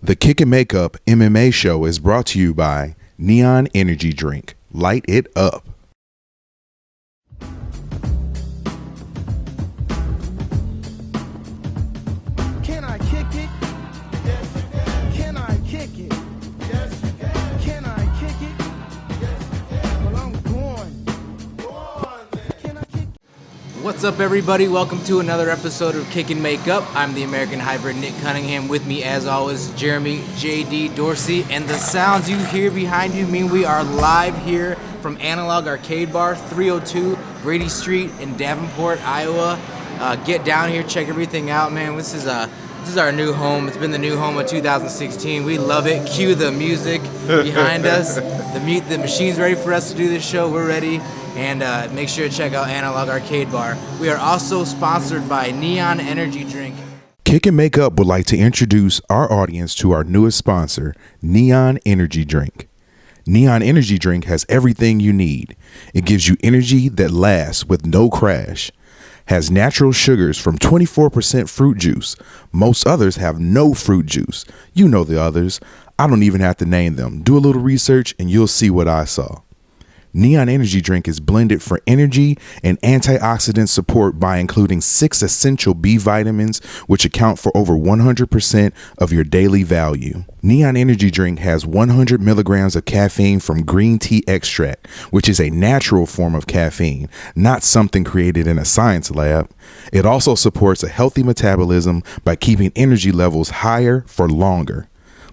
The Kick and Makeup MMA show is brought to you by Neon Energy Drink. Light it up. Can I kick it? Yes, you can. Can I kick it? Yes, you can. Can I kick it? Yes, you can. Well, I'm going. Go on, man. Can I kick it? What's up, everybody? Welcome to another episode of Kick and Makeup. I'm the American Hybrid Nick Cunningham. With me, as always, Jeremy JD Dorsey. And the sounds you hear behind you mean we are live here from Analog Arcade Bar, 302 Brady Street in Davenport, Iowa. Get down here, check everything out, man. This is our new home. It's been the new home of 2016. We love it. Cue the music behind us. The machine's ready for us to do this show. We're ready. And make sure to check out Analog Arcade Bar. We are also sponsored by Neon Energy Drink. Kick and Makeup would like to introduce our audience to our newest sponsor, Neon Energy Drink. Neon Energy Drink has everything you need. It gives you energy that lasts with no crash. Has natural sugars from 24% fruit juice. Most others have no fruit juice. You know the others. I don't even have to name them. Do a little research and you'll see what I saw. Neon Energy Drink is blended for energy and antioxidant support by including 6 essential B vitamins, which account for over 100% of your daily value. Neon Energy Drink has 100 milligrams of caffeine from green tea extract, which is a natural form of caffeine, not something created in a science lab. It also supports a healthy metabolism by keeping energy levels higher for longer.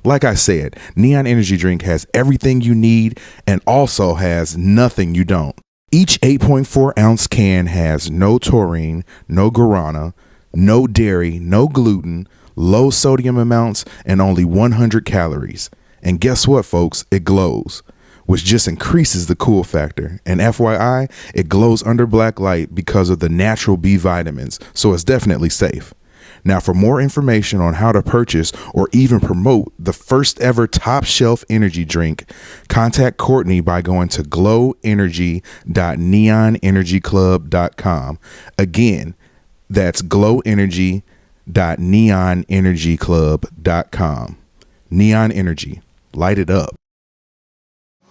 Like I said, Neon Energy Drink has everything you need and also has nothing you don't. Each 8.4 ounce can has no taurine, no guarana, no dairy, no gluten, low sodium amounts, and only 100 calories. And guess what, folks? It glows, which just increases the cool factor. And FYI, it glows under black light because of the natural B vitamins, so it's definitely safe. Now, for more information on how to purchase or even promote the first ever top shelf energy drink, contact Courtney by going to glowenergy.neonenergyclub.com. Again, that's glowenergy.neonenergyclub.com. Neon Energy, light it up.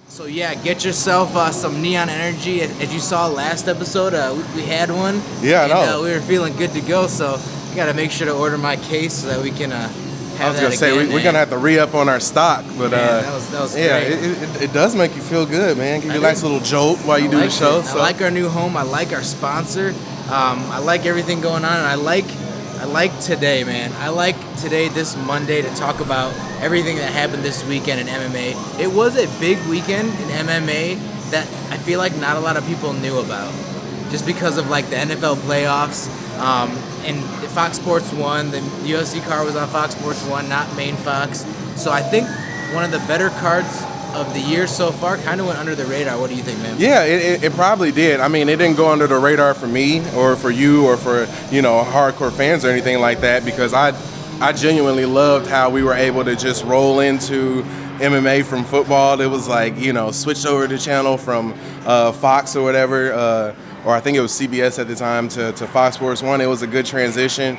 So yeah, get yourself some Neon Energy. As you saw last episode, we had one. Yeah, I know. We were feeling good to go, so I gotta make sure to order my case so that we can have I was gonna say we're gonna have to re-up on our stock, but man, that was yeah, great. it does make you feel good, man. Give you a nice little jolt while you do the show. I like our new home. I like our sponsor. I like everything going on, and I like today, man. I like today, this Monday, to talk about everything that happened this weekend in MMA. It was a big weekend in MMA that I feel like not a lot of people knew about, just because of like the NFL playoffs. And Fox Sports 1, the UFC card was on Fox Sports 1, not main Fox. So I think one of the better cards of the year so far kind of went under the radar. What do you think, man? Yeah, it probably did. I mean, it didn't go under the radar for me or for you or for, hardcore fans or anything like that, because I genuinely loved how we were able to just roll into MMA from football. It was like, switched over the channel from Fox or whatever, or I think it was CBS at the time, to Fox Sports 1. It was a good transition.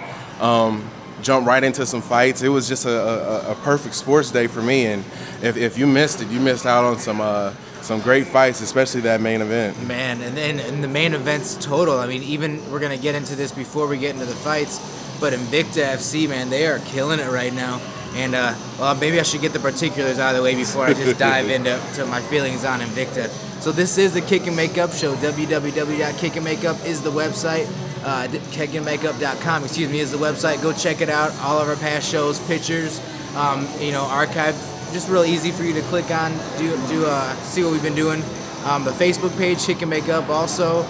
Jumped right into some fights. It was just a perfect sports day for me. And if you missed it, you missed out on some great fights, especially that main event. Man, and then in the main events total, I mean, even we're going to get into this before we get into the fights, but Invicta FC, man, they are killing it right now. And maybe I should get the particulars out of the way before I just dive into my feelings on Invicta. So this is the Kick and Makeup show. www.kickandmakeup is the website. Kickandmakeup.com, is the website. Go check it out. All of our past shows, pictures, archived. Just real easy for you to click on, see what we've been doing. The Facebook page, Kick and Makeup. Also,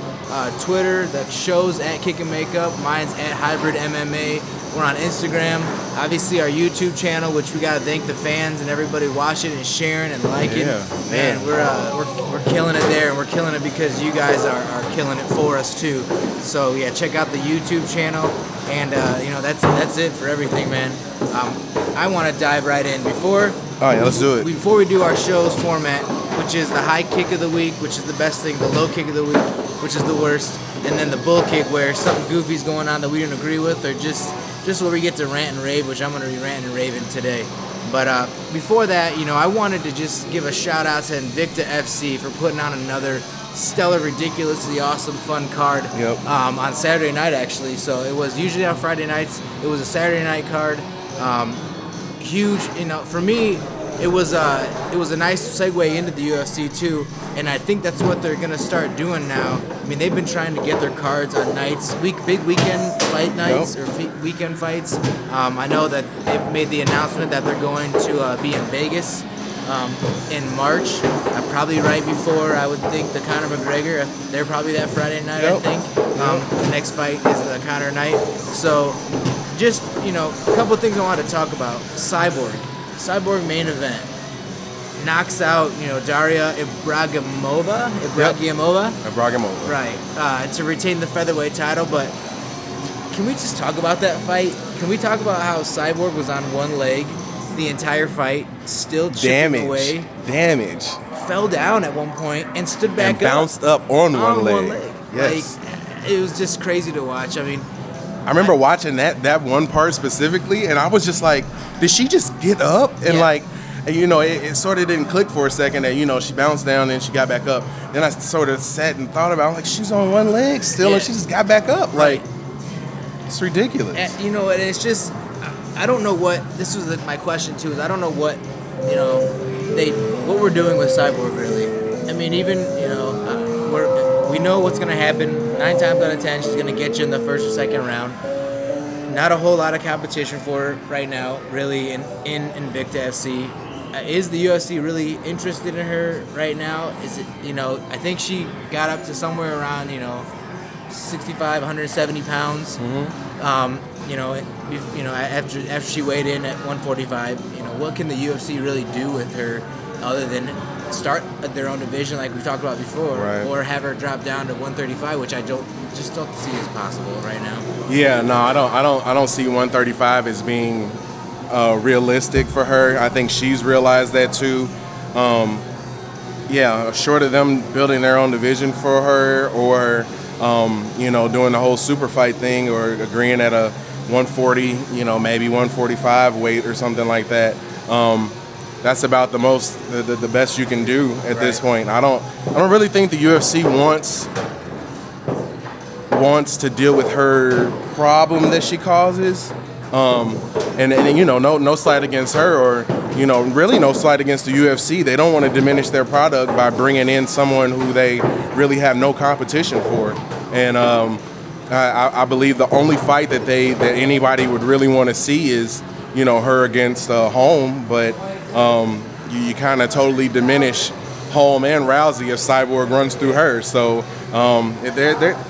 Twitter, the show's at Kick and Makeup. Mine's at Hybrid MMA. We're on Instagram. Obviously, our YouTube channel, which we gotta thank the fans and everybody watching and sharing and liking. Man, we're killing it there, and we're killing it because you guys are killing it for us too. So yeah, check out the YouTube channel, and that's it for everything, man. I want to dive right in before. Oh yeah, let's do it. Before we do our show's format, which is the high kick of the week, which is the best thing, the low kick of the week, which is the worst, and then the bull kick where something goofy's going on that we don't agree with, or just just where we get to rant and rave, which I'm going to be ranting and raving today. But before that, I wanted to just give a shout out to Invicta FC for putting on another stellar, ridiculously awesome, fun card on Saturday night, actually. So it was usually on Friday nights. It was a Saturday night card. Huge, for me, it was a nice segue into the UFC too, and I think that's what they're gonna start doing now. I mean, they've been trying to get their cards on nights, big weekend fight nights or weekend fights. I know that they've made the announcement that they're going to be in Vegas in March, probably right before, I would think, the Conor McGregor. They're probably that Friday night, I think. The next fight is the Conor night. So, just, a couple of things I wanted to talk about. Cyborg main event. Knocks out, Daria Ibragiamova. Right. To retain the featherweight title, but can we just talk about that fight? Can we talk about how Cyborg was on one leg the entire fight, still chipping away? Damage. Fell down at one point and stood back and bounced up on one leg. Yes. It was just crazy to watch. I mean, I remember watching that one part specifically, and I was just like, did she just get up? And it sort of didn't click for a second that, she bounced down and she got back up. Then I sort of sat and thought about, like, she's on one leg still, and she just got back up. Right. Like, it's ridiculous. And, it's just, I don't know what, this was my question too, is I don't know what, what we're doing with Cyborg, really. I mean, even, we know what's going to happen. 9 times out of 10, she's going to get you in the first or second round. Not a whole lot of competition for her right now, really, in Invicta FC. Is the UFC really interested in her right now? Is it, I think she got up to somewhere around, 65, 170 pounds. After she weighed in at 145, what can the UFC really do with her other than start at their own division like we talked about before, or have her drop down to 135, which I don't see as possible right now. Yeah, no, I don't see 135 as being realistic for her. I think she's realized that too. Short of them building their own division for her, or doing the whole super fight thing, or agreeing at a 140, maybe 145 weight or something like that. That's about the best you can do at this point. I don't really think the UFC wants to deal with her problem that she causes. No slight against her, or really no slight against the UFC. They don't want to diminish their product by bringing in someone who they really have no competition for. And I believe the only fight that anybody would really want to see is her against Holm, but you kind of totally diminish Holm and Rousey if Cyborg runs through her. So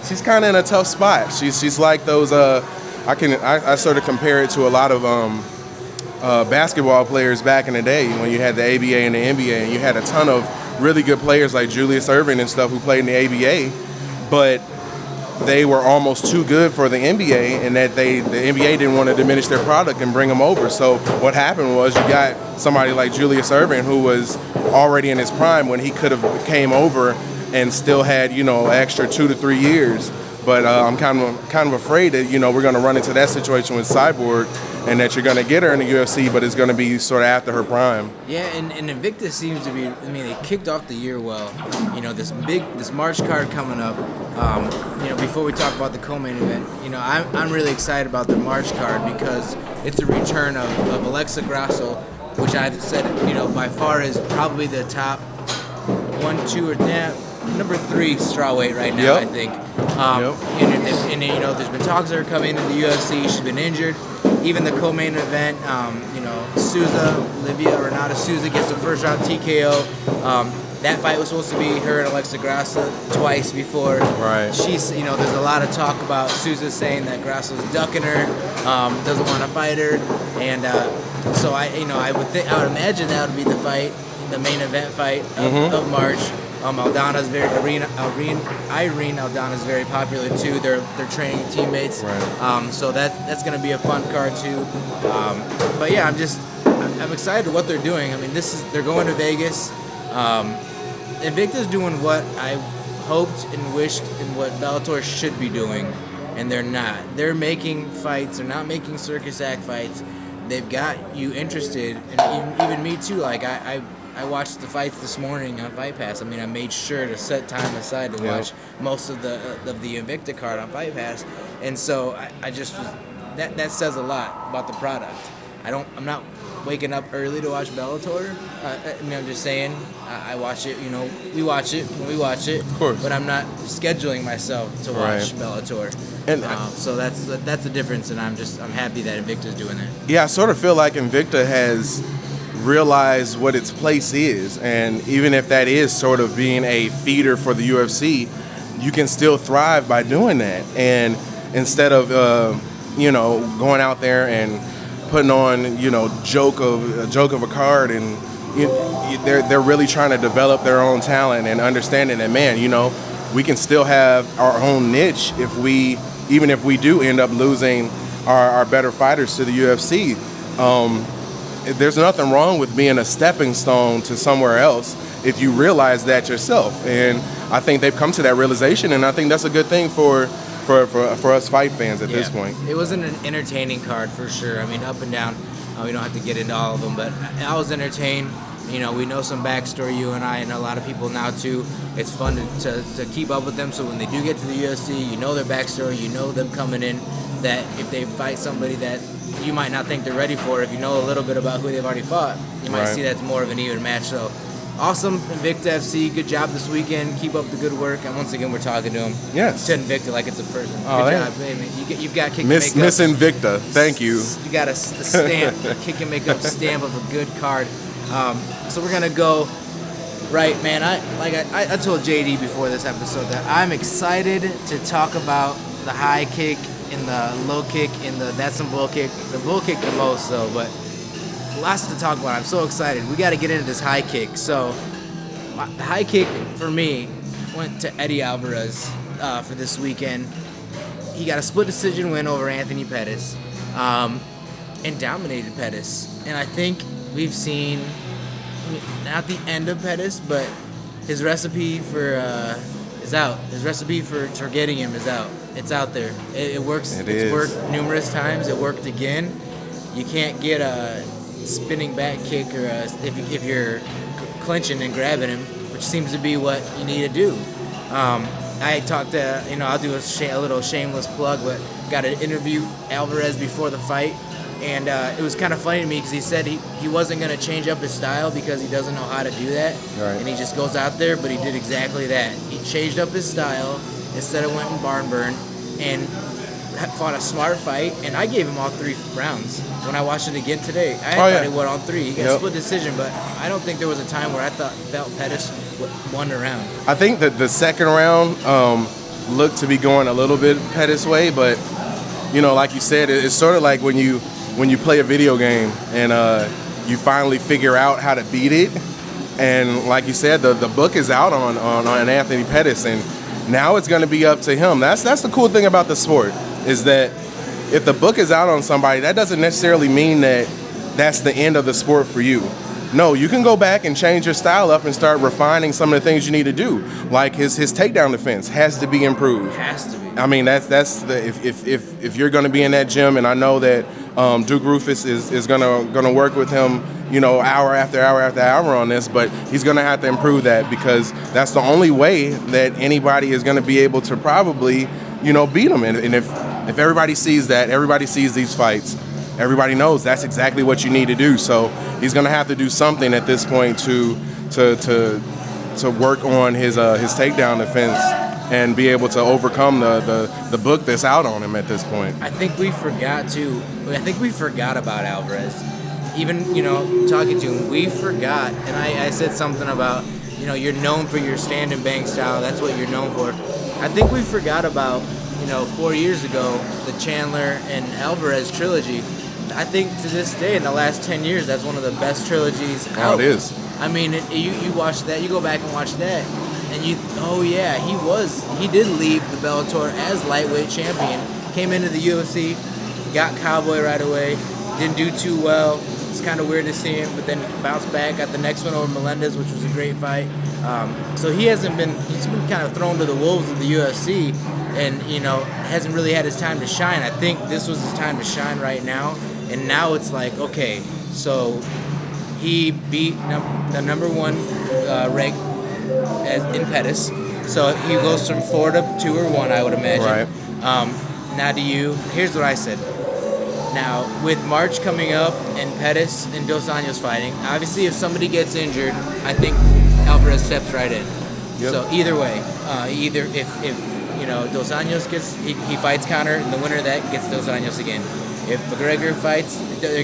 she's kind of in a tough spot. She's like those. I sort of compare it to a lot of basketball players back in the day when you had the ABA and the NBA, and you had a ton of really good players like Julius Erving and stuff who played in the ABA, but they were almost too good for the NBA, and that the NBA didn't want to diminish their product and bring them over. So what happened was you got somebody like Julius Erving, who was already in his prime when he could have came over and still had extra 2 to 3 years. But I'm kind of afraid that we're going to run into that situation with Cyborg, and that you're going to get her in the UFC, but it's going to be sort of after her prime. Yeah, and Invicta seems to be, they kicked off the year well. This March card coming up, before we talk about the co-main event, I'm really excited about the March card because it's a return of Alexa Grasso, which I've said, by far is probably the top 1, 2, or number 3 strawweight right now, I think. And there's been talks of her coming into the UFC. She's been injured. Even the co-main event, Livia Renata Souza gets the first round TKO. That fight was supposed to be her and Alexa Grasso twice before. Right. She's, there's a lot of talk about Souza saying that Grasso's ducking her, doesn't want to fight her, and so I would imagine that would be the fight, the main event fight of March. Aldana's Irene Aldana's very popular too. They're training teammates. Right. So that's gonna be a fun card too. But yeah, I'm excited what they're doing. They're going to Vegas. Invicta's doing what I hoped and wished and what Bellator should be doing. and they're not. They're making fights. They're not making circus act fights. They've got you interested, and even me too. Like I watched the fights this morning on Fight Pass. I mean, I made sure to set time aside to watch most of the Invicta card on Fight Pass, and so I just that says a lot about the product. I'm not waking up early to watch Bellator. I mean, I'm just saying I watch it. You know, we watch it when we watch it. Of course. But I'm not scheduling myself to watch Bellator. And So that's the difference, and I'm happy that Invicta's doing that. yeah, I sort of feel like Invicta has realized what its place is, and even if that is sort of being a feeder for the UFC, you can still thrive by doing that. And instead of going out there and putting on joke of a card, and they're really trying to develop their own talent and understanding that, man, we can still have our own niche even if we do end up losing our better fighters to the UFC. There's nothing wrong with being a stepping stone to somewhere else if you realize that yourself. And I think they've come to that realization, and I think that's a good thing for us fight fans at this point. It was an entertaining card for sure. I mean, up and down. We don't have to get into all of them, but I was entertained. We know some backstory, you and I, and a lot of people now too. It's fun to keep up with them, so when they do get to the UFC, you know their backstory, you know them coming in, that if they fight somebody that you might not think they're ready for, if you know a little bit about who they've already fought, you might see that's more of an even match. So awesome, Invicta FC, good job this weekend. Keep up the good work. And once again, we're talking to him. Yes. To Invicta like it's a person. Oh, good yeah. job, baby. You've got kick and Miss make up. Invicta, thank you. You got the stamp, kick and make up stamp of a good card. So we're gonna go right, man. I told JD before this episode that I'm excited to talk about the high kick and the low kick and that's some bull kick. The bull kick the most though, but lots to talk about. I'm so excited. We got to get into this high kick. So the high kick for me went to Eddie Alvarez for this weekend. He got a split decision win over Anthony Pettis and dominated Pettis. And I think we've seen, not the end of Pettis, but his recipe for is out. His recipe for getting him is out. It's out there. It works. It's worked numerous times. It worked again. You can't get a spinning back kick or if you're clinching and grabbing him, which seems to be what you need to do. I talked to, I'll do a little shameless plug, but got to interview Alvarez before the fight, and it was kind of funny to me because he said he wasn't going to change up his style because he doesn't know how to do that, and he just goes out there, but he did exactly that. He changed up his style instead of went and barn burn, and fought a smart fight, and I gave him all 3 rounds. When I watched it again today, I thought he won all 3. He got a split decision, but I don't think there was a time where I felt Pettis won the round. I think that the second round looked to be going a little bit Pettis' way, but like you said, it's sort of like when you play a video game and you finally figure out how to beat it, and like you said, the book is out on Anthony Pettis, and now it's going to be up to him. That's the cool thing about the sport, is that if the book is out on somebody, that doesn't necessarily mean that that's the end of the sport for you. No, you can go back and change your style up and start refining some of the things you need to do. Like his takedown defense has to be improved. Has to be. I mean, that's the if you're going to be in that gym, and I know that Duke Rufus is gonna work with him, hour after hour after hour on this, but he's gonna have to improve that, because that's the only way that anybody is gonna be able to probably beat him. And if everybody sees that, everybody sees these fights, everybody knows that's exactly what you need to do. So he's gonna have to do something at this point to work on his takedown defense and be able to overcome the book that's out on him at this point. I think we forgot about Alvarez. Even, talking to him, we forgot. And I said something about, you're known for your stand and bang style. That's what you're known for. I think we forgot about, 4 years ago, the Chandler and Alvarez trilogy. I think to this day, in the last 10 years, that's one of the best trilogies out. Oh, it is. I mean, you watch that, you go back and watch that, and he did leave the Bellator as lightweight champion, came into the UFC, got Cowboy right away, didn't do too well, It's kind of weird to see him, but then bounce back. Got the next one over Melendez, which was a great fight. So he's been kind of thrown to the wolves of the UFC, and hasn't really had his time to shine. I think this was his time to shine right now, and now it's like, okay, so he beat the number one ranked in Pettis, so he goes from 4 to 2 or 1, I would imagine. Right. Now here's what I said. Now, with March coming up and Pettis and Dos Anjos fighting, obviously if somebody gets injured, I think Alvarez steps right in. Yep. So either way, either if Dos Anjos he fights Conor, and the winner of that gets Dos Anjos again. If McGregor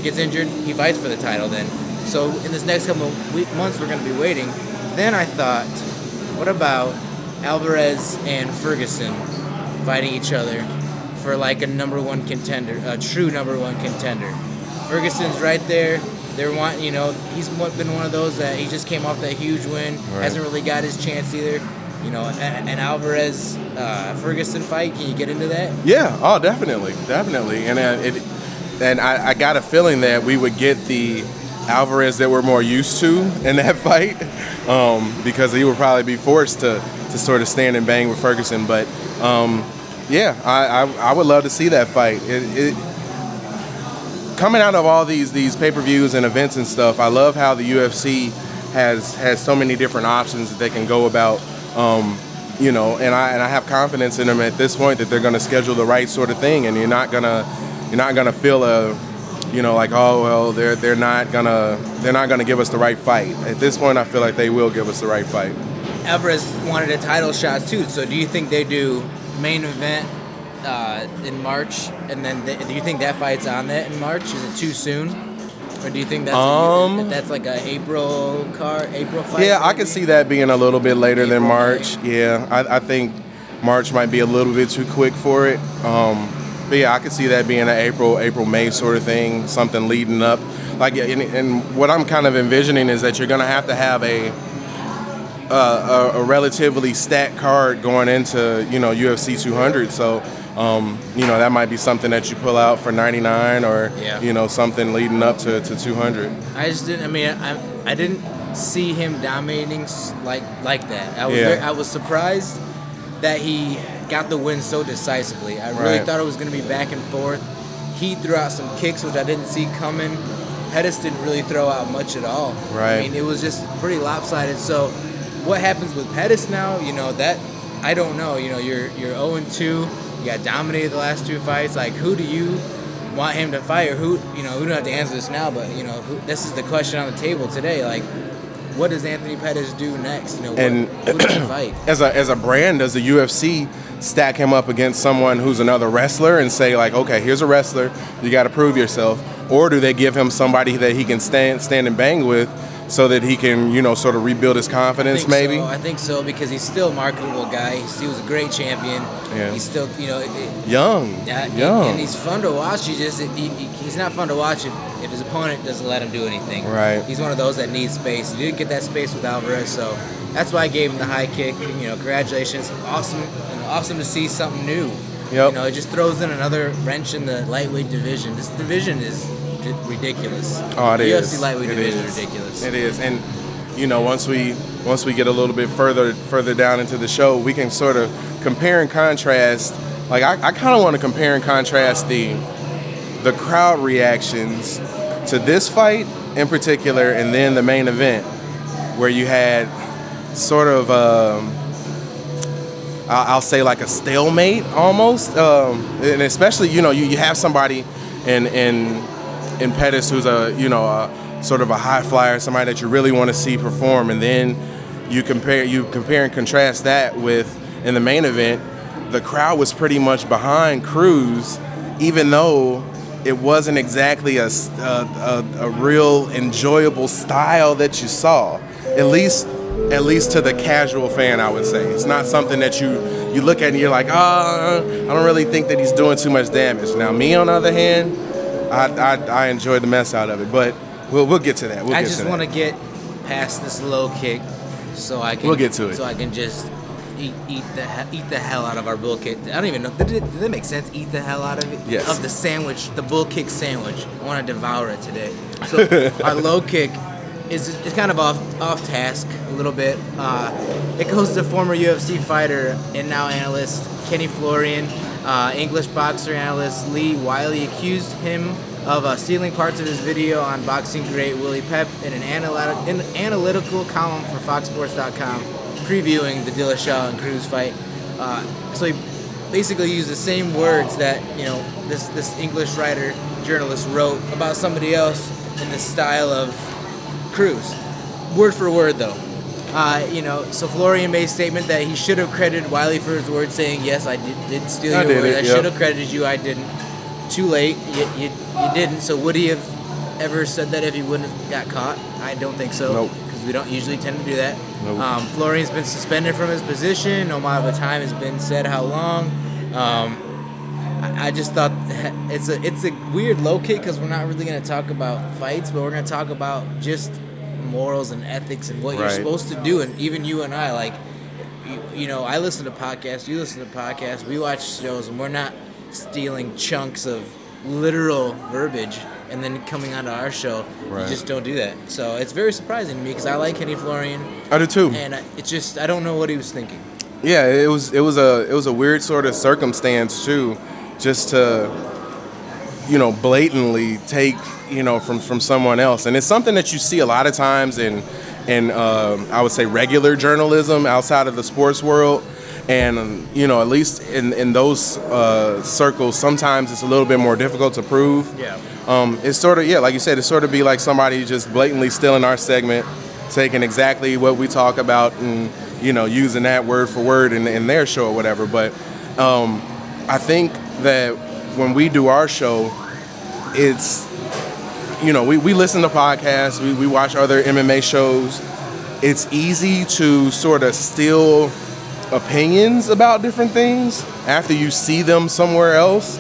gets injured, he fights for the title then. So in this next couple of months, we're going to be waiting. Then I thought, what about Alvarez and Ferguson fighting each other for like a number one contender, a true number one contender? Ferguson's right there. They're wanting, he's been one of those that he just came off that huge win, hasn't really got his chance either. An Alvarez Ferguson fight. Can you get into that? Yeah. Oh, definitely. And I got a feeling that we would get the Alvarez that we're more used to in that fight, because he would probably be forced to sort of stand and bang with Ferguson. But yeah, I would love to see that fight. Coming out of all these pay-per-views and events and stuff, I love how the UFC has so many different options that they can go about. And I have confidence in them at this point that they're going to schedule the right sort of thing, and you're not gonna feel like, oh well, they're not gonna give us the right fight. At this point, I feel like they will give us the right fight. Alvarez wanted a title shot too, so do you think they do main event in March, and then do you think that fight's on that in March? Is it too soon, or do you think that's like a April fight? Yeah, I could see that being a little bit later than March. May. Yeah, I think March might be a little bit too quick for it. But yeah, I could see that being an April-May sort of thing, something leading up. And what I'm kind of envisioning is that you're going to have a relatively stacked card going into, UFC 200. So, that might be something that you pull out for 99 or, something leading up to 200. I didn't see him dominating like that. I was surprised that he got the win so decisively. I really thought it was going to be back and forth. He threw out some kicks, which I didn't see coming. Pettis didn't really throw out much at all. Right. It was just pretty lopsided. So what happens with Pettis now, that I don't know. You're 0-2. You got dominated the last 2 fights. Like, who do you want him to fight? Or who, we don't have to answer this now, but, this is the question on the table today. Like, what does Anthony Pettis do next? Who does he fight? As a brand, does the UFC stack him up against someone who's another wrestler and say, like, okay, here's a wrestler, you got to prove yourself? Or do they give him somebody that he can stand and bang with so that he can, sort of rebuild his confidence, maybe? I think so, because he's still a marketable guy. He was a great champion. Yeah. He's still, young. And he's fun to watch. He's not fun to watch if his opponent doesn't let him do anything. Right. He's one of those that needs space. He didn't get that space with Alvarez, so that's why I gave him the high kick. Congratulations. Awesome to see something new. Yep. It just throws in another wrench in the lightweight division. This division is ridiculous. Oh, it is. UFC lightweight division is ridiculous. It is. And once we get a little bit further down into the show, we can sort of compare and contrast. Like, I kind of want to compare and contrast the crowd reactions to this fight in particular, and then the main event, where you had sort of I'll say like a stalemate almost, and especially you have somebody in Pettis who's a sort of a high flyer, somebody that you really want to see perform, and then you compare and contrast that with, in the main event, the crowd was pretty much behind Cruz, even though it wasn't exactly a real enjoyable style that you saw, at least to the casual fan, I would say. It's not something that you look at and you're like, I don't really think that he's doing too much damage. Now, me, on the other hand, I enjoyed the mess out of it, but we'll get to that. I just want to get past this low kick so I can. We'll get to it. So I can just eat the hell out of our bull kick. I don't even know. Did that make sense? Eat the hell out of it? Yes. Of the sandwich, the bull kick sandwich. I want to devour it today. So our low kick is kind of off task a little bit. It goes to former UFC fighter and now analyst Kenny Florian. English boxer analyst Lee Wylie accused him of stealing parts of his video on boxing great Willie Pep in an analytical column for FoxSports.com previewing the Dillashaw and Cruz fight. So he basically used the same words that this English writer journalist wrote about somebody else in the style of Cruz, word for word though. So Florian made a statement that he should have credited Wylie for his words, saying, yes, I did steal your words. I should have credited you. I didn't. Too late. You didn't. So would he have ever said that if he wouldn't have got caught? I don't think so. Nope. Because we don't usually tend to do that. Nope. Florian's been suspended from his position. No amount of time has been said how long. I just thought it's a weird low kick because we're not really going to talk about fights, but we're going to talk about just morals and ethics and what you're supposed to do. And even you and I, like, I listen to podcasts, you listen to podcasts, we watch shows, and we're not stealing chunks of literal verbiage and then coming onto our show. You just don't do that. So it's very surprising to me because I like Kenny Florian. I do too. And it's just, I don't know what he was thinking. Yeah, it was a weird sort of circumstance too, just to blatantly take from someone else, and it's something that you see a lot of times in I would say regular journalism outside of the sports world, and at least in those circles, sometimes it's a little bit more difficult to prove. Yeah. It's sort of like you said, it's sort of be like somebody just blatantly stealing our segment, taking exactly what we talk about and using that word for word in their show or whatever. But I think that when we do our show, it's we listen to podcasts, we watch other MMA shows. It's easy to sort of steal opinions about different things after you see them somewhere else.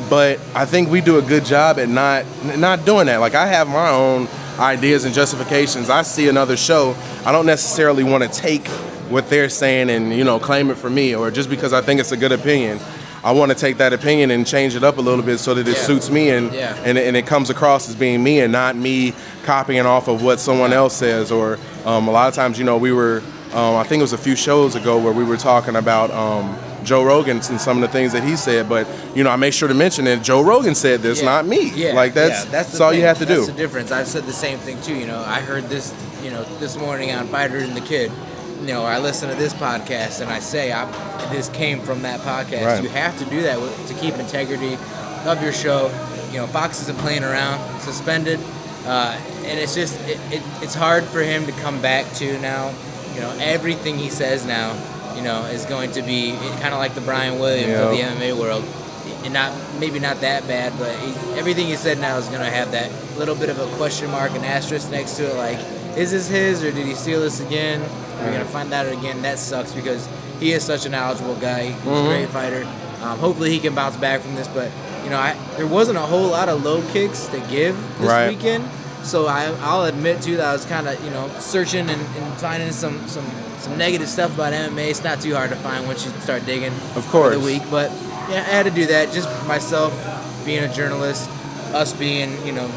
But I think we do a good job at not doing that. Like, I have my own ideas and justifications. I see another show, I don't necessarily want to take what they're saying and claim it for me, or just because I think it's a good opinion. I want to take that opinion and change it up a little bit so that it suits me and it comes across as being me and not me copying off of what someone else says. Or a lot of times, we were, I think it was a few shows ago where we were talking about Joe Rogan and some of the things that he said. But, I make sure to mention that Joe Rogan said this, not me. Yeah. Like, that's all you have to do. That's the difference. I've said the same thing, too. I heard this, this morning on Fighter and the Kid. I listen to this podcast and I say this came from that podcast. Right. You have to do that to keep integrity of your show. Fox isn't playing around, suspended, and it's just it's hard for him to come back to now. Everything he says now, is going to be kind of like the Brian Williams of the MMA world, and maybe not that bad, but everything he said now is going to have that little bit of a question mark and asterisk next to it, like, is this his or did he steal this again? We're going to find out again. That sucks because he is such a knowledgeable guy. He's a great fighter. Hopefully he can bounce back from this. But, there wasn't a whole lot of low kicks to give this weekend. So I'll admit, too, that I was kind of, searching and finding some negative stuff about MMA. It's not too hard to find once you start digging for the week. But, yeah, I had to do that. Just myself being a journalist. Us being,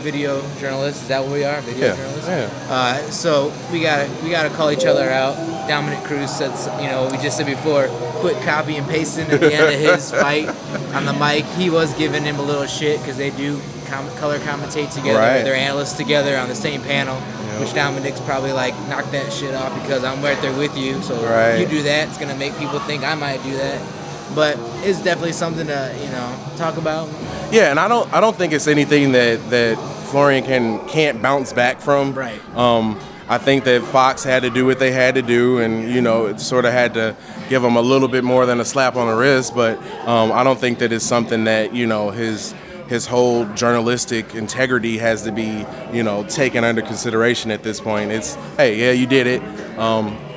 video journalists, is that what we are? Video journalists. Yeah. So we gotta call each other out. Dominic Cruz said, what we just said before. Quit copy and pasting at the end of his fight on the mic. He was giving him a little shit because they do color commentate together. Right. They're analysts together on the same panel. Yep. Which Dominic's probably like, knock that shit off because I'm right there with you. So you do that, it's gonna make people think I might do that. But it's definitely something to talk about. Yeah, and I don't think it's anything that Florian can't bounce back from. Right. I think that Fox had to do what they had to do, and it sort of had to give him a little bit more than a slap on the wrist. But I don't think that it's something that his whole journalistic integrity has to be taken under consideration at this point. It's, hey, yeah, you did it.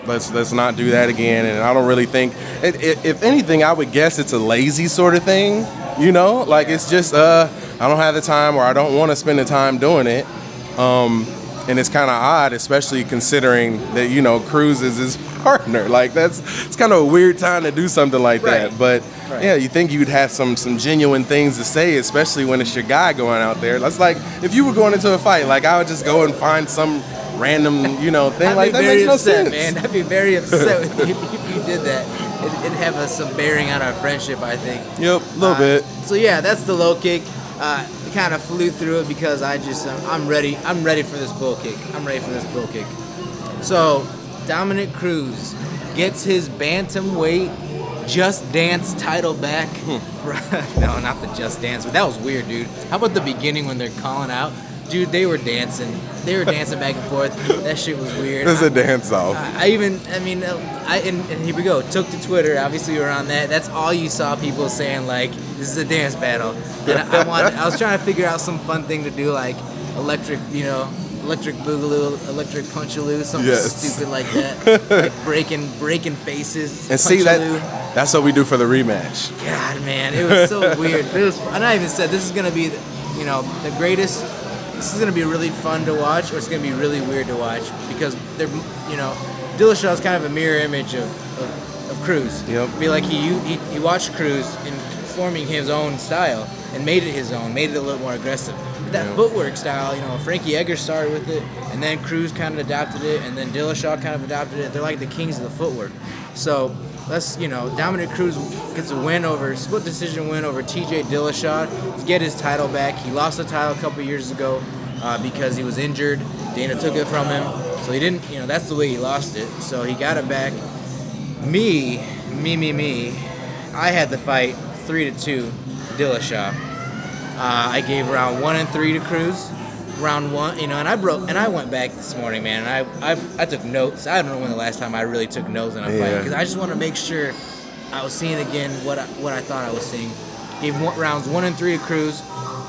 Let's not do that again. And I don't really think, if anything, I would guess it's a lazy sort of thing. Like, it's just I don't have the time, or I don't want to spend the time doing it. And it's kind of odd, especially considering that Cruz is his partner. Like it's kind of a weird time to do something like Right. that. But Right. yeah, you think you'd have some genuine things to say, especially when it's your guy going out there. That's like if you were going into a fight, like I would just go and find some random, thing like that makes no sense. Man. I'd be very upset with you if you did that. It'd have some bearing on our friendship, I think. Yep, a little bit. So yeah, that's the low kick. Kind of flew through it because I'm ready. I'm ready for this bull kick. So Dominic Cruz gets his bantamweight Just Dance title back. No, not the Just Dance, but that was weird, dude. How about the beginning when they're calling out? Dude, they were dancing. They were dancing back and forth. That shit was weird. It was a dance off. And here we go. Took to Twitter. Obviously, we were on that. That's all you saw people saying, like, this is a dance battle. And I was trying to figure out some fun thing to do, like electric boogaloo, electric punchaloo, something stupid like that. Like breaking faces. And see, that's what we do for the rematch. God, man, it was so weird. And I even said, this is going to be, the greatest. This is going to be really fun to watch, or it's going to be really weird to watch because they're, Dillashaw is kind of a mirror image of Cruz. Yep. Be like he watched Cruz in forming his own style and made it his own, made it a little more aggressive. That footwork style, Frankie Edgar started with it, and then Cruz kind of adopted it, and then Dillashaw kind of adopted it. They're like the kings of the footwork. So Dominic Cruz gets a split decision win over TJ Dillashaw to get his title back. He lost the title a couple years ago because he was injured. Dana took it from him. So he didn't, that's the way he lost it. So he got it back. Me. I had the fight 3-2 Dillashaw. I gave round 1 and 3 to Cruz. Round 1, and I went back this morning, man, and I took notes. I don't know when the last time I really took notes in a fight, because I just want to make sure I was seeing again what I thought I was seeing. Gave rounds 1 and 3 to Cruz.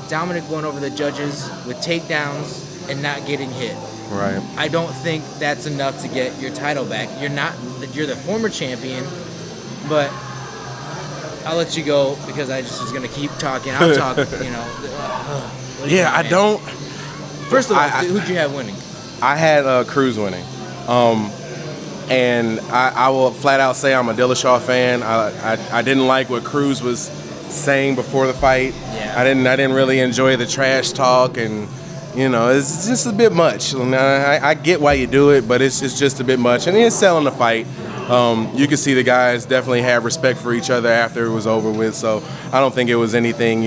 Dominic won over the judges with takedowns and not getting hit. Right. I don't think that's enough to get your title back. You're the former champion, but I'll let you go because I just was gonna keep talking. I'm talking, I don't. First of all, who'd you have winning? I had Cruz winning, and I will flat out say I'm a Dillashaw fan. I didn't like what Cruz was saying before the fight. Yeah. I didn't really enjoy the trash talk, and it's just a bit much. I get why you do it, but it's just a bit much, and he's selling the fight. You can see the guys definitely have respect for each other after it was over with, so I don't think it was anything,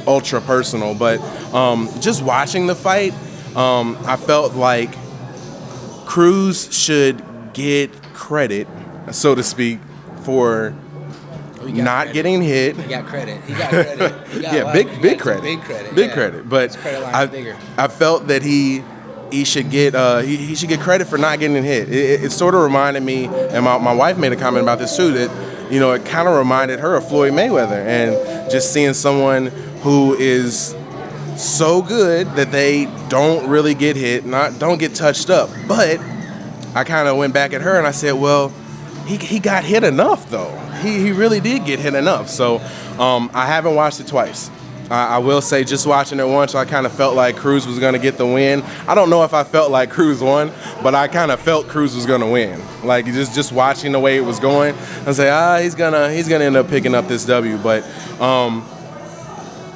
ultra personal. But just watching the fight, I felt like Cruz should get credit, so to speak, for not getting hit. He got credit. Big credit. Big credit. But bigger. I felt that he should get he should get credit for not getting hit. It sort of reminded me, and my wife made a comment about this too, that it kind of reminded her of Floyd Mayweather, and just seeing someone who is so good that they don't really get hit, don't get touched up. But I kind of went back at her and I said, well, he got hit enough though. He really did get hit enough. So I haven't watched it twice. I will say, just watching it once, I kind of felt like Cruz was going to get the win. I don't know if I felt like Cruz won, but I kind of felt Cruz was going to win. Like just watching the way it was going, I say, he's gonna end up picking up this W. But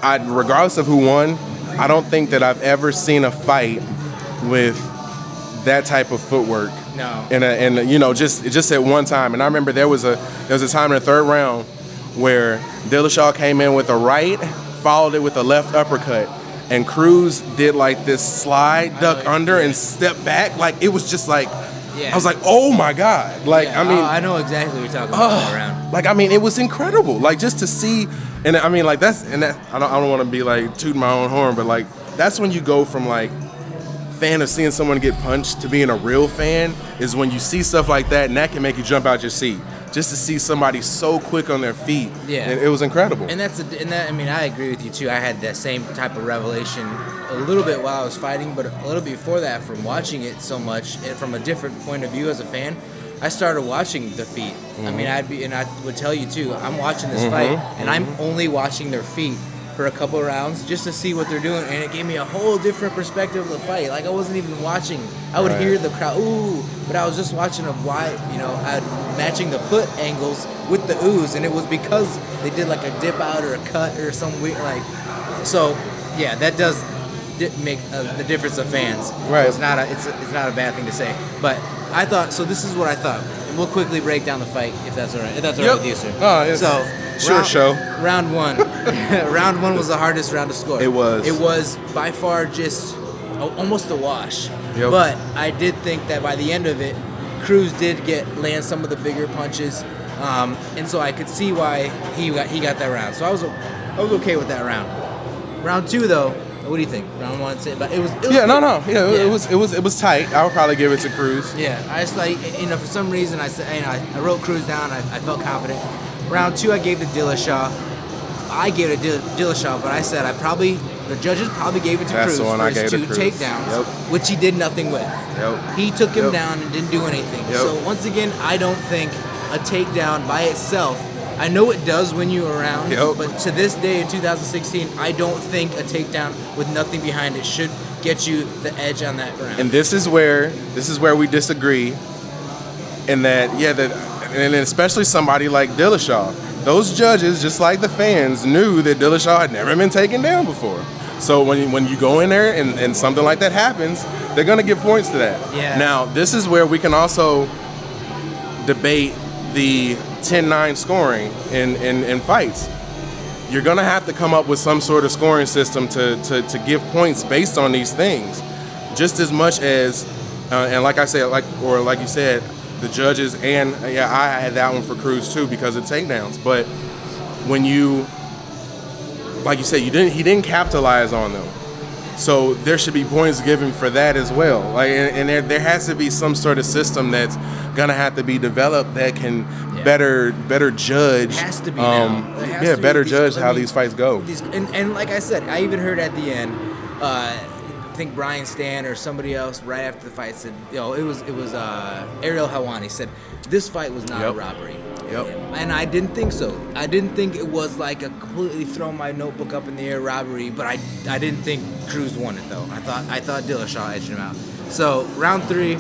regardless of who won, I don't think that I've ever seen a fight with that type of footwork. No. And just at one time. And I remember there was a time in the third round where Dillashaw came in with a right, followed it with a left uppercut, and Cruz did like this slide, duck under, and step back. Like it was just like, I was like, oh my God. Like, yeah. I know exactly what you're talking about that round. Like, it was incredible. Like just to see, and I don't want to be like tooting my own horn, but like that's when you go from like fan of seeing someone get punched to being a real fan, is when you see stuff like that, and that can make you jump out your seat. Just to see somebody so quick on their feet, it was incredible. And I agree with you too. I had that same type of revelation a little bit while I was fighting, but a little before that, from watching it so much and from a different point of view as a fan, I started watching the feet. Mm-hmm. I would tell you too, I'm watching this fight, and I'm only watching their feet. for a couple of rounds just to see what they're doing, and it gave me a whole different perspective of the fight. Like I wasn't even watching. I would hear the crowd ooh, but I was just watching matching the foot angles with the oohs, and it was because they did like a dip out or a cut or some weird so yeah, that does make the difference of fans. Right. It's not a bad thing to say, but I thought so. This is what I thought. We'll quickly break down the fight if that's all right. If that's all right with you, sir. Round one. Round one was the hardest round to score. It was. It was by far just almost a wash. Yep. But I did think that by the end of it, Cruz did land some of the bigger punches, and so I could see why he got that round. So I was okay with that round. Round two though. What do you think? Round one, but it was it was tight. I would probably give it to Cruz. Yeah, I just for some reason I said I wrote Cruz down. I felt confident. Round two I gave to Dillashaw. But I said the judges probably gave it to Cruz for his 2 takedowns, which he did nothing with. Yep. He took him down and didn't do anything. Yep. So once again, I don't think a takedown by itself. I know it does win you a round, but to this day in 2016, I don't think a takedown with nothing behind it should get you the edge on that round. And this is where we disagree. In that, and especially somebody like Dillashaw, those judges, just like the fans, knew that Dillashaw had never been taken down before. So when you go in there and something like that happens, they're gonna give points to that. Yeah. Now this is where we can also debate the 10-9 scoring in fights. You're going to have to come up with some sort of scoring system to give points based on these things. Just as much as, and like I said, like you said, the judges, and I had that one for Cruz too because of takedowns. But when you, like you said, he didn't capitalize on them. So there should be points given for that as well. Like, and there has to be some sort of system that's gonna have to be developed that can better judge. It has to be now. Better judge how these fights go. And like I said, I even heard at the end, I think Brian Stan or somebody else right after the fight said, it was Ariel Helwani said this fight was not a robbery. Yep. And I didn't think so. I didn't think it was like a completely throw my notebook up in the air robbery, but I didn't think Cruz won it though. I thought Dillashaw edged him out. So round 3,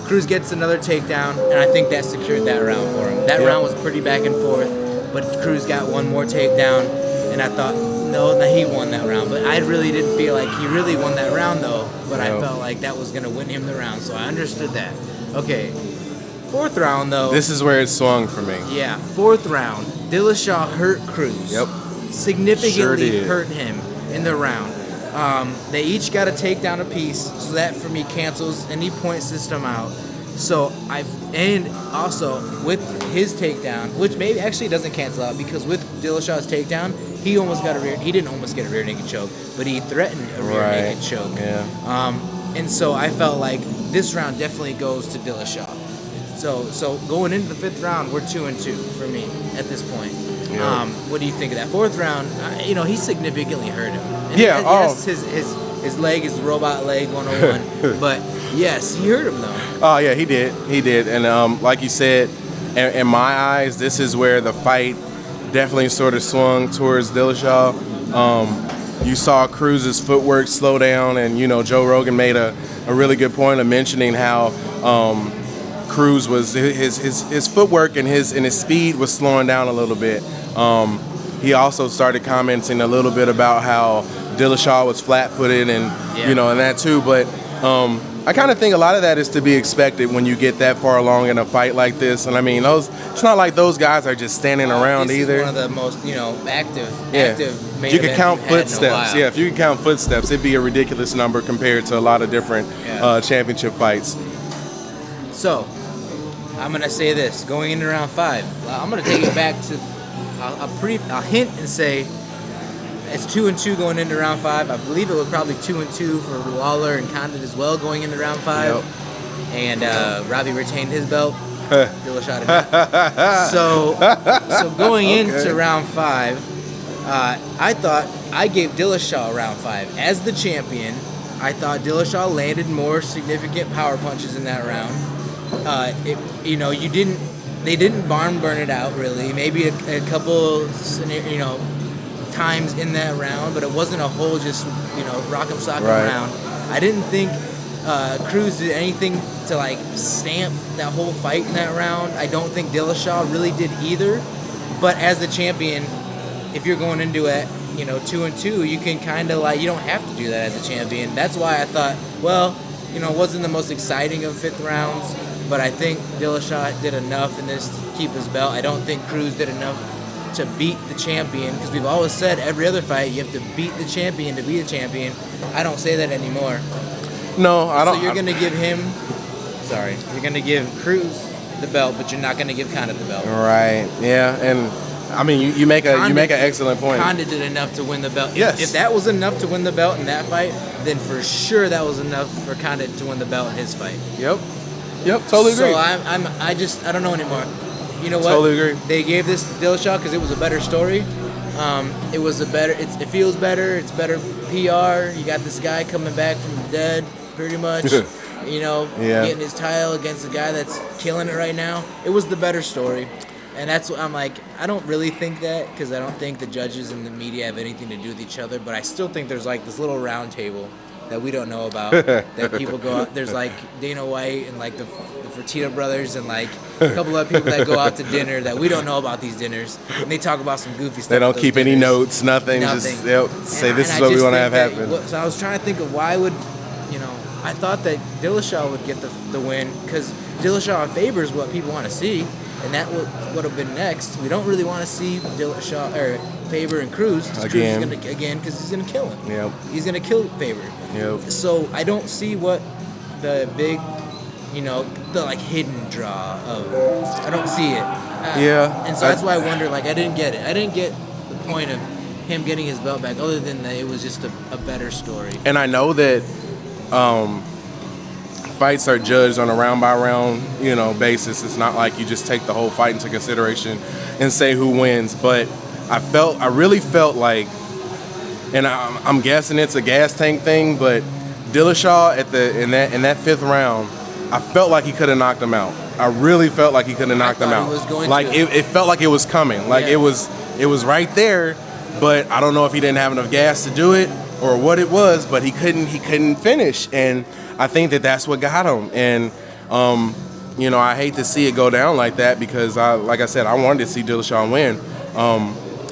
Cruz gets another takedown, and I think that secured that round for him. That round was pretty back and forth, but Cruz got one more takedown, and I thought, no, he won that round. But I really didn't feel like he really won that round though, but I felt like that was gonna win him the round, so I understood that. Okay. 4th round, though. This is where it swung for me. Yeah, 4th round. Dillashaw hurt Cruz. Yep. Significantly hurt him in the round. They each got a takedown apiece, so that for me cancels any point system out. So and also with his takedown, which maybe actually doesn't cancel out because with Dillashaw's takedown, he didn't almost get a rear naked choke, but he threatened a rear naked choke. Yeah. And so I felt like this round definitely goes to Dillashaw. So going into the 5th round, we're 2-2 for me at this point. Yeah. What do you think of that 4th round? He significantly hurt him. And yes, his leg is robot leg 101, but yes, he hurt him though. Oh yeah, he did. And like you said, in my eyes, this is where the fight definitely sort of swung towards Dillashaw. You saw Cruz's footwork slow down, and Joe Rogan made a really good point of mentioning how Cruz was his footwork and his speed was slowing down a little bit. He also started commenting a little bit about how Dillashaw was flat-footed and and that too. But I kind of think a lot of that is to be expected when you get that far along in a fight like this. And I mean, it's not like those guys are just standing around either. This is one of the most active. Main you could count footsteps. Yeah, if you could count footsteps, it'd be a ridiculous number compared to a lot of different championship fights. So, I'm going to say this. Going into round 5, I'm going to take it back to a hint and say it's 2-2 going into round 5. I believe it was probably 2-2 for Lawler and Condit as well going into round 5. Yep. And Robbie retained his belt. Dillashaw did not. So going into round 5, I thought I gave Dillashaw round 5. As the champion, I thought Dillashaw landed more significant power punches in that round. They didn't barn burn it out really. Maybe a couple, times in that round, but it wasn't a whole just, rock'em sock'em Right. round. I didn't think Cruz did anything to like stamp that whole fight in that round. I don't think Dillashaw really did either. But as the champion, if you're going into it, 2-2, you can kind of like, you don't have to do that as a champion. That's why I thought, well, it wasn't the most exciting of fifth rounds, but I think Dillashaw did enough in this to keep his belt. I don't think Cruz did enough to beat the champion, because we've always said every other fight you have to beat the champion to be a champion. I don't say that anymore. No, I don't. So you're going to give you're going to give Cruz the belt, but you're not going to give Condit the belt. Right. Yeah, and I mean, you make an excellent point. Condit did enough to win the belt. Yes. If that was enough to win the belt in that fight, then for sure that was enough for Condit to win the belt in his fight. Yep. Totally agree. So I don't know anymore. You know what? Totally agree. They gave this to Dillashaw because it was a better story. It feels better. It's better PR. You got this guy coming back from the dead, pretty much. Getting his title against a guy that's killing it right now. It was the better story. And that's what I'm like, I don't really think that, because I don't think the judges and the media have anything to do with each other, but I still think there's like this little round table that we don't know about, that people go out. There's like Dana White and like the Fertitta brothers and like a couple of people that go out to dinner that we don't know about these dinners. And they talk about some goofy stuff. They don't keep any notes, nothing. Just say this is what we want to have happen. So I was trying to think of why would, I thought that Dillashaw would get the win, because Dillashaw and Faber is what people want to see. And that would have been next. We don't really want to see Dillashaw or Faber and Cruz. Again. Cruz is because he's gonna kill him. Yep. He's gonna kill Faber. Yep. So I don't see what the big, the like hidden draw of. I don't see it. And so that's why I wonder. Like I didn't get it. I didn't get the point of him getting his belt back, other than that it was just a better story. And I know that fights are judged on a round-by-round, basis. It's not like you just take the whole fight into consideration and say who wins. But I really felt like, and I'm guessing it's a gas tank thing, but Dillashaw in that fifth round, I felt like he could have knocked him out. I really felt like he could have knocked him out. It felt like it was coming. Like it was right there, but I don't know if he didn't have enough gas to do it or what it was, but he couldn't finish. And I think that's what got him. And I hate to see it go down like that, because like I said, I wanted to see Dillashaw win.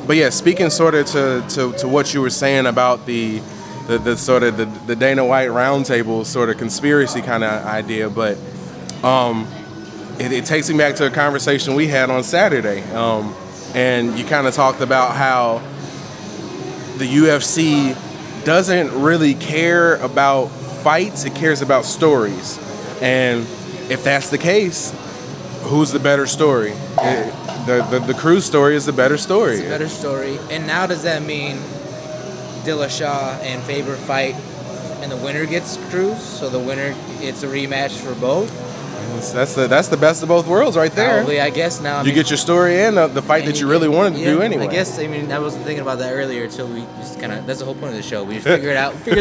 But yeah, speaking sort of to what you were saying about the sort of the Dana White roundtable sort of conspiracy kind of idea, but it takes me back to a conversation we had on Saturday, and you kind of talked about how the UFC doesn't really care about fights; it cares about stories. And if that's the case, who's the better story? The Cruz story is the better story. It's a better story. And now does that mean Dillashaw and Faber fight and the winner gets Cruz? So the winner, it's a rematch for both? That's the best of both worlds right there. Probably, I guess now. You get your story and the fight that you really wanted to do anyway. I guess, I wasn't thinking about that earlier until we just kind of, that's the whole point of the show. We just figure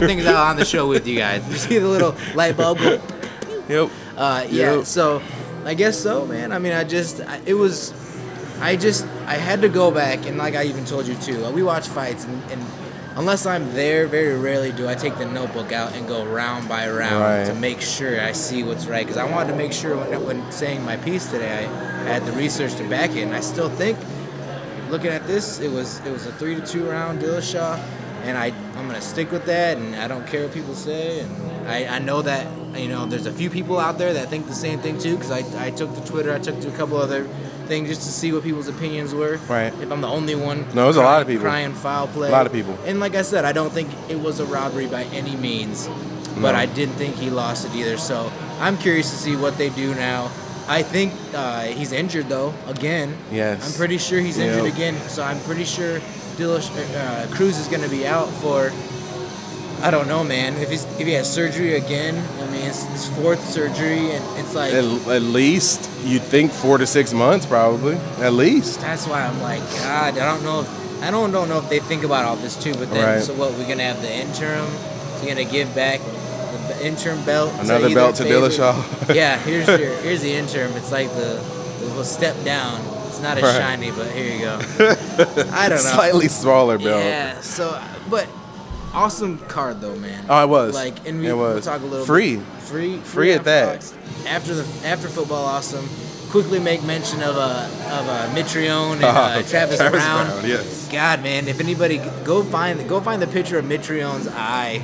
things out on the show with you guys. You see the little light bulb? Yep. Yeah, so I guess so, man. I mean, I had to go back, and like I even told you too, we watch fights, and unless I'm there, very rarely do I take the notebook out and go round by round to make sure I see what's right. Because I wanted to make sure when saying my piece today, I had the research to back it. And I still think, looking at this, it was a 3-2 round Dillashaw, and I'm gonna stick with that. And I don't care what people say. And I know that there's a few people out there that think the same thing too. Because I took to Twitter, I took to a couple other thing just to see what people's opinions were. Right. If I'm the only one. No, there's a lot of people crying foul play. A lot of people. And like I said, I don't think it was a robbery by any means, but I didn't think he lost it either. So I'm curious to see what they do now. I think he's injured though again. Yes. I'm pretty sure he's injured again. So I'm pretty sure Cruz is going to be out for. I don't know, man. If he has surgery again, I mean, it's his fourth surgery, and it's like at least you'd think 4 to 6 months, probably at least. That's why I'm like, God, I don't know if they think about all this too. But then, so what? We're gonna have the interim. So you're gonna give back the interim belt. Another belt to Dillashaw. Yeah, here's the interim. It's like the little step down. It's not as Right. shiny, but here you go. I don't know. Slightly smaller belt. Yeah. So, but awesome card though, man. Oh, it was. Like, and It we'll was. talk a little Free. bit. Free Free at that. Fox. After football, awesome. Quickly make mention of Mitrione and Travis Brown. Yes. God, man, if anybody go find the picture of Mitrione's eye.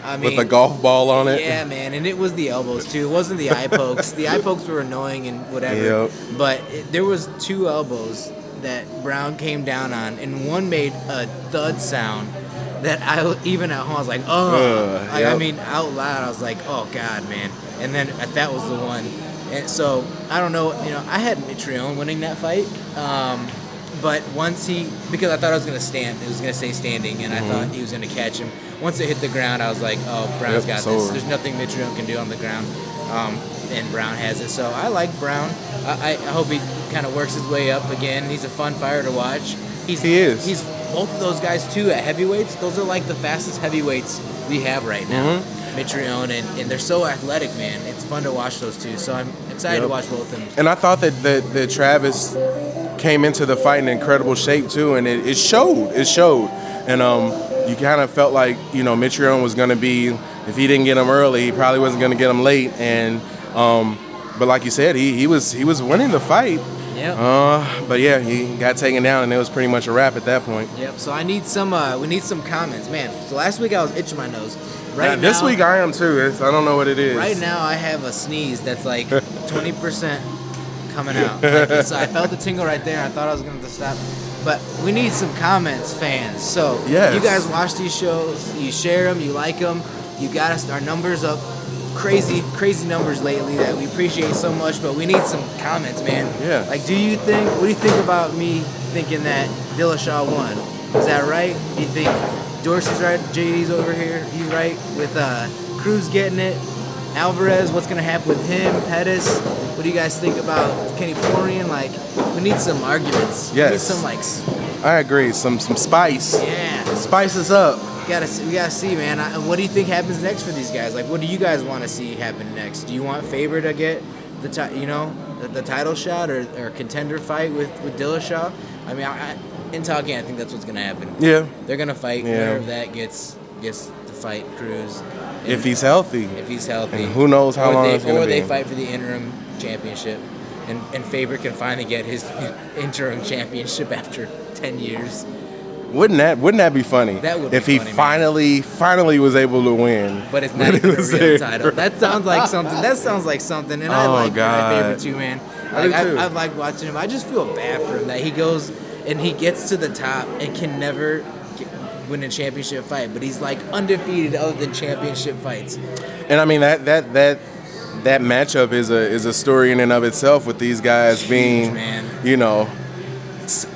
I mean, With a golf ball on it. Yeah, man, and it was the elbows too. It wasn't the eye pokes. The eye pokes were annoying and whatever. Yep. But there was 2 elbows that Brown came down on, and one made a thud sound that even at home I was like, oh. I Yep. mean, out loud I was like, oh God, man. And then that was the one. And so I don't know. I had Mitrione winning that fight. But once because I thought I was going to stand, it was going to stay standing, and I thought he was going to catch him. Once it hit the ground, I was like, oh, Brown's got this. There's nothing Mitrione can do on the ground, and Brown has it. So I like Brown. I hope he kind of works his way up again. He's a fun fighter to watch. He is. He's both of those guys, too, at heavyweights. Those are like the fastest heavyweights we have right now. Mitrione, and they're so athletic, man. It's fun to watch those two. So I'm excited to watch both of them. And I thought that Travis came into the fight in incredible shape too, and it showed. It showed, and you kind of felt like Mitrione was going to be, if he didn't get him early, he probably wasn't going to get him late, and but like you said, he was winning the fight. Yeah. But yeah, he got taken down, and it was pretty much a wrap at that point. Yep. So I need some. We need some comments, man. So last week I was itching my nose. Right now, this week I am too. I don't know what it is. Right now I have a sneeze that's like 20% coming out. Like I felt the tingle right there. And I thought I was going to stop. But we need some comments, fans. So yes. You guys watch these shows. You share them. You like them. You got us our numbers up. Crazy numbers lately that we appreciate so much. But we need some comments, man. Yeah. Like, what do you think about me thinking that Dillashaw won? Is that right? Do you think Dorsey's right? JD's over here. He's right with Cruz getting it. Alvarez, what's going to happen with him? Pettis, what do you guys think about Kenny Florian? Like, we need some arguments. Yes. We need some, I agree. Some spice. Yeah. Spice us up. We gotta see, man. What do you think happens next for these guys? Like, what do you guys want to see happen next? Do you want Faber to get the title shot or contender fight with Dillashaw? I mean, in talking, I think that's what's going to happen. Yeah. They're going to fight. Yeah. Winner of that gets to fight Cruz. If he's healthy. And who knows how long it's going to be. Or they fight for the interim championship. And Faber can finally get his interim championship after 10 years. Wouldn't that be funny? That would be if he funny, finally was able to win. But it's not even a real title. That sounds like something. And I like my favorite too, man. I like watching him. I just feel bad for him that he goes and he gets to the top and can never win a championship fight. But he's like undefeated other than championship fights. And I mean that matchup is a story in and of itself with these guys being,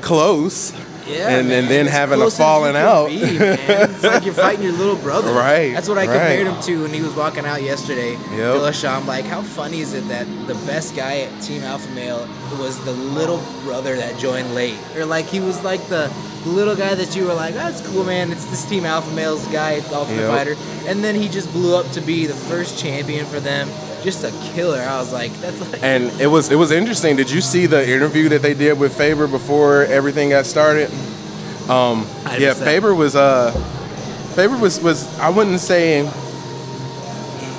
close. Yeah, and then having a falling out. It's like you're fighting your little brother. Right. That's what I compared him to when he was walking out yesterday. Yep. Dillashaw. I'm like, how funny is it that the best guy at Team Alpha Male was the little brother that joined late? Or like he was like the little guy that you were like, that's cool, man. It's this Team Alpha Male's guy, Ultimate Fighter. And then he just blew up to be the first champion for them. Just a killer. I was like, that's like. And it was interesting. Did you see the interview that they did with Faber before everything got started? Faber was I wouldn't say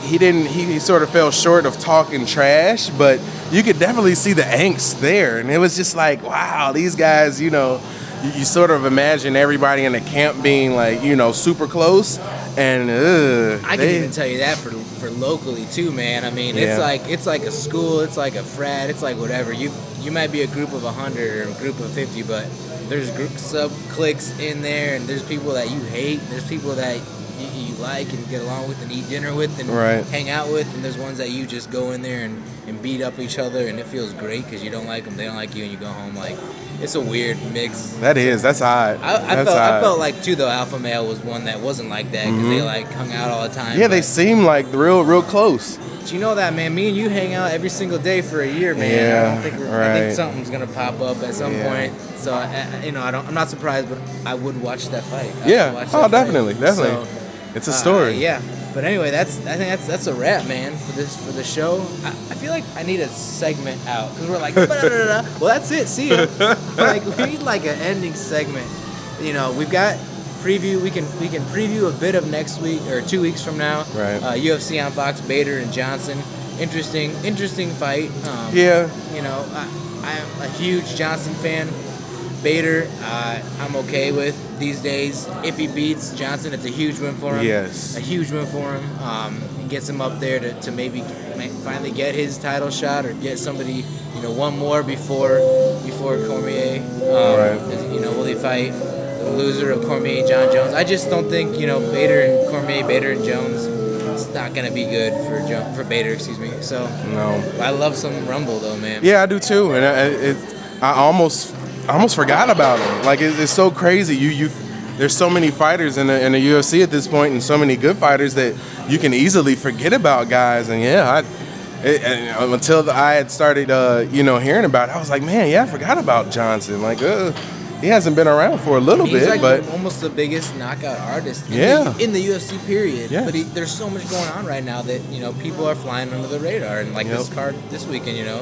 he sort of fell short of talking trash, but you could definitely see the angst there, and it was just like, wow, these guys, you sort of imagine everybody in the camp being like, super close, and I can even tell you that for locally too, man. I mean, it's like a school, it's like a frat, it's like whatever. You might be a group of 100 or a group of 50, but there's sub cliques in there, and there's people that you hate, and there's people that you like and get along with and eat dinner with and hang out with, and there's ones that you just go in there and beat up each other, and it feels great because you don't like them, they don't like you, and you go home. Like, it's a weird mix. That's odd. I felt like too, though, Alpha Male was one that wasn't like that because they like hung out all the time. Yeah, they seem like real close. But you know that, man. Me and you hang out every single day for a year, man. Yeah, I think something's gonna pop up at some point. So I'm not surprised, but I would watch that fight. Definitely. So, it's a story. But anyway, I think that's a wrap, man, for the show. I feel like I need a segment out because we're like, "Da-da-da-da." Well, that's it. See ya. Like we need like an ending segment. You know, we've got preview. We can preview a bit of next week or 2 weeks from now. Right. UFC on Fox, Bader and Johnson. Interesting fight. Yeah. You know, I'm a huge Johnson fan. Bader, I'm okay with these days. If he beats Johnson, it's a huge win for him. Yes. A huge win for him. It gets him up there to maybe finally get his title shot or get somebody, you know, one more before Cormier. Right. You know, will he fight the loser of Cormier, John Jones? I just don't think, you know, Bader and Cormier, Bader and Jones, it's not going to be good for Bader, excuse me. So, No. I love some Rumble, though, man. Yeah, I do too, and I almost forgot about him. Like it's so crazy. There's so many fighters in the UFC at this point, and so many good fighters that you can easily forget about guys. And yeah, until I had started, hearing about it, I was like, man, yeah, I forgot about Johnson. Like, he hasn't been around for a little He's bit, like but almost the biggest knockout artist in the UFC period. Yeah. But there's so much going on right now that, you know, people are flying under the radar. And like this card this weekend, you know,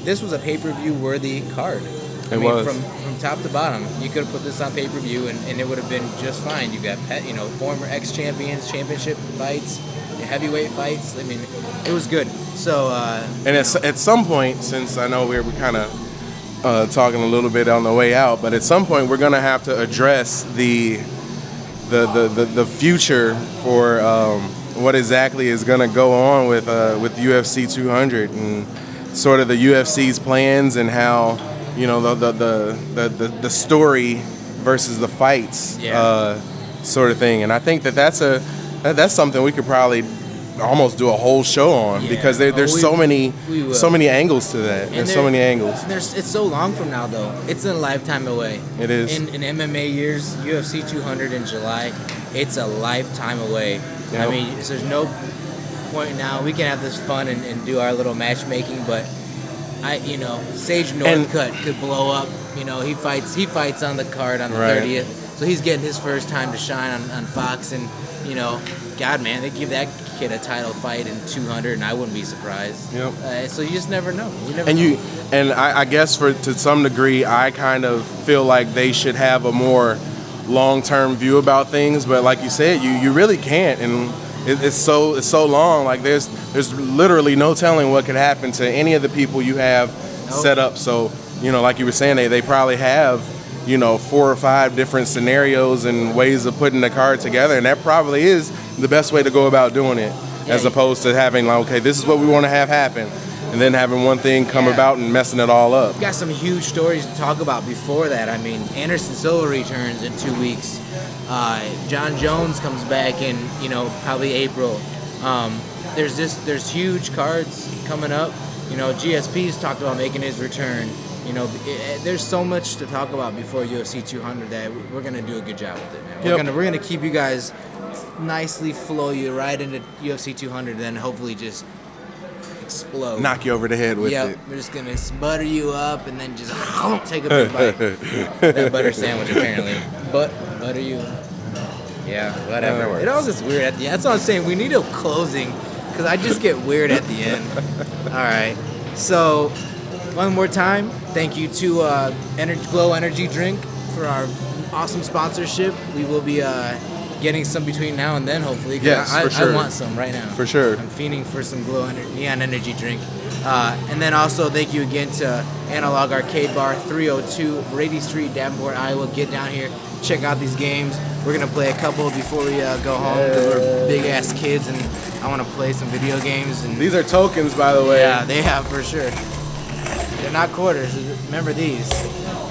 this was a pay-per-view worthy card. I mean, was. From top to bottom, you could have put this on pay-per-view and it would have been just fine. You got, you know, former ex-champions, championship fights, heavyweight fights. I mean, it was good. So, and at some point, since I know we're kind of talking a little bit on the way out, but at some point we're gonna have to address the future for what exactly is gonna go on with UFC 200 and sort of the UFC's plans and how, you know, the story versus the fights sort of thing. And I think that's something we could probably almost do a whole show on because there's so many angles to that. There's so many angles. It's so long from now, though. It's a lifetime away. It is. In MMA years, UFC 200 in July, it's a lifetime away. Yep. I mean, there's no point now. We can have this fun and do our little matchmaking, but Sage Northcutt could blow up. You know, he fights on the card on the 30th, so he's getting his first time to shine on Fox. And you know, God, man, they give that kid a title fight in 200, and I wouldn't be surprised. Yep. So you just never know. I guess to some degree, I kind of feel like they should have a more long-term view about things. But like you said, you really can't, and it's so long. Like there's literally no telling what could happen to any of the people you have set up. So, you know, like you were saying, they probably have, you know, 4 or 5 different scenarios and ways of putting the card together, and that probably is the best way to go about doing it, as opposed to having like, okay, this is what we want to have happen, and then having one thing come about and messing it all up. We've got some huge stories to talk about before that. I mean, Anderson Silva returns in 2 weeks. John Jones comes back in, you know, probably April. There's huge cards coming up. You know, GSP's talked about making his return. You know, there's so much to talk about before UFC 200 that we're gonna do a good job with it, man. We're gonna keep you guys nicely flow you right into UFC 200, then hopefully just explode, knock you over the head with it. We're just gonna butter you up and then just take a big bite. That butter sandwich, apparently. Butter you. Yeah, whatever. It all gets weird at the end. That's what I'm saying. We need a closing because I just get weird at the end. All right. So, one more time, thank you to Glow Energy Drink for our awesome sponsorship. We will be getting some between now and then, hopefully. Yes, for sure. I want some right now. For sure. I'm fiending for some Neon Energy Drink. And then also thank you again to Analog Arcade Bar, 302 Brady Street, Davenport, Iowa. Get down here, check out these games. We're going to play a couple before we go home because we're big-ass kids and I want to play some video games. And these are tokens, by the way. Yeah, they have for sure. They're not quarters. Remember these.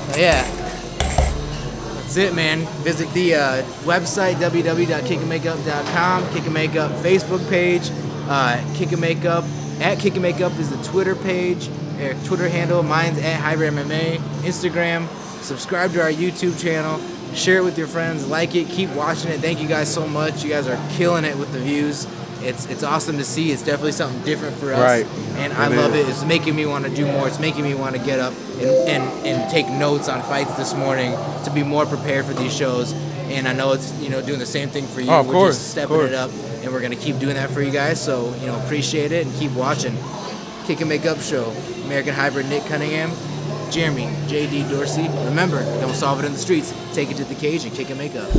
But yeah. That's it, man. Visit the website, www.kickandmakeup.com. Kick and Makeup Facebook page. Kick and Makeup. At Kick and Makeup is the Twitter page. Twitter handle. Mine's at Hyper MMA. Instagram. Subscribe to our YouTube channel. Share it with your friends. Like it. Keep watching it. Thank you guys so much. You guys are killing it with the views. It's awesome to see. It's definitely something different for us. Right. And I love it. It's making me want to do more. It's making me want to get up and take notes on fights this morning to be more prepared for these shows. And I know it's, you know, doing the same thing for you. Oh, of We're course, just stepping it up. and we're gonna keep doing that for you guys. So appreciate it and keep watching. Kick and Make Up Show, American Hybrid Nick Cunningham, Jeremy JD Dorsey. Remember, don't solve it in the streets. Take it to the cage and kick and make up.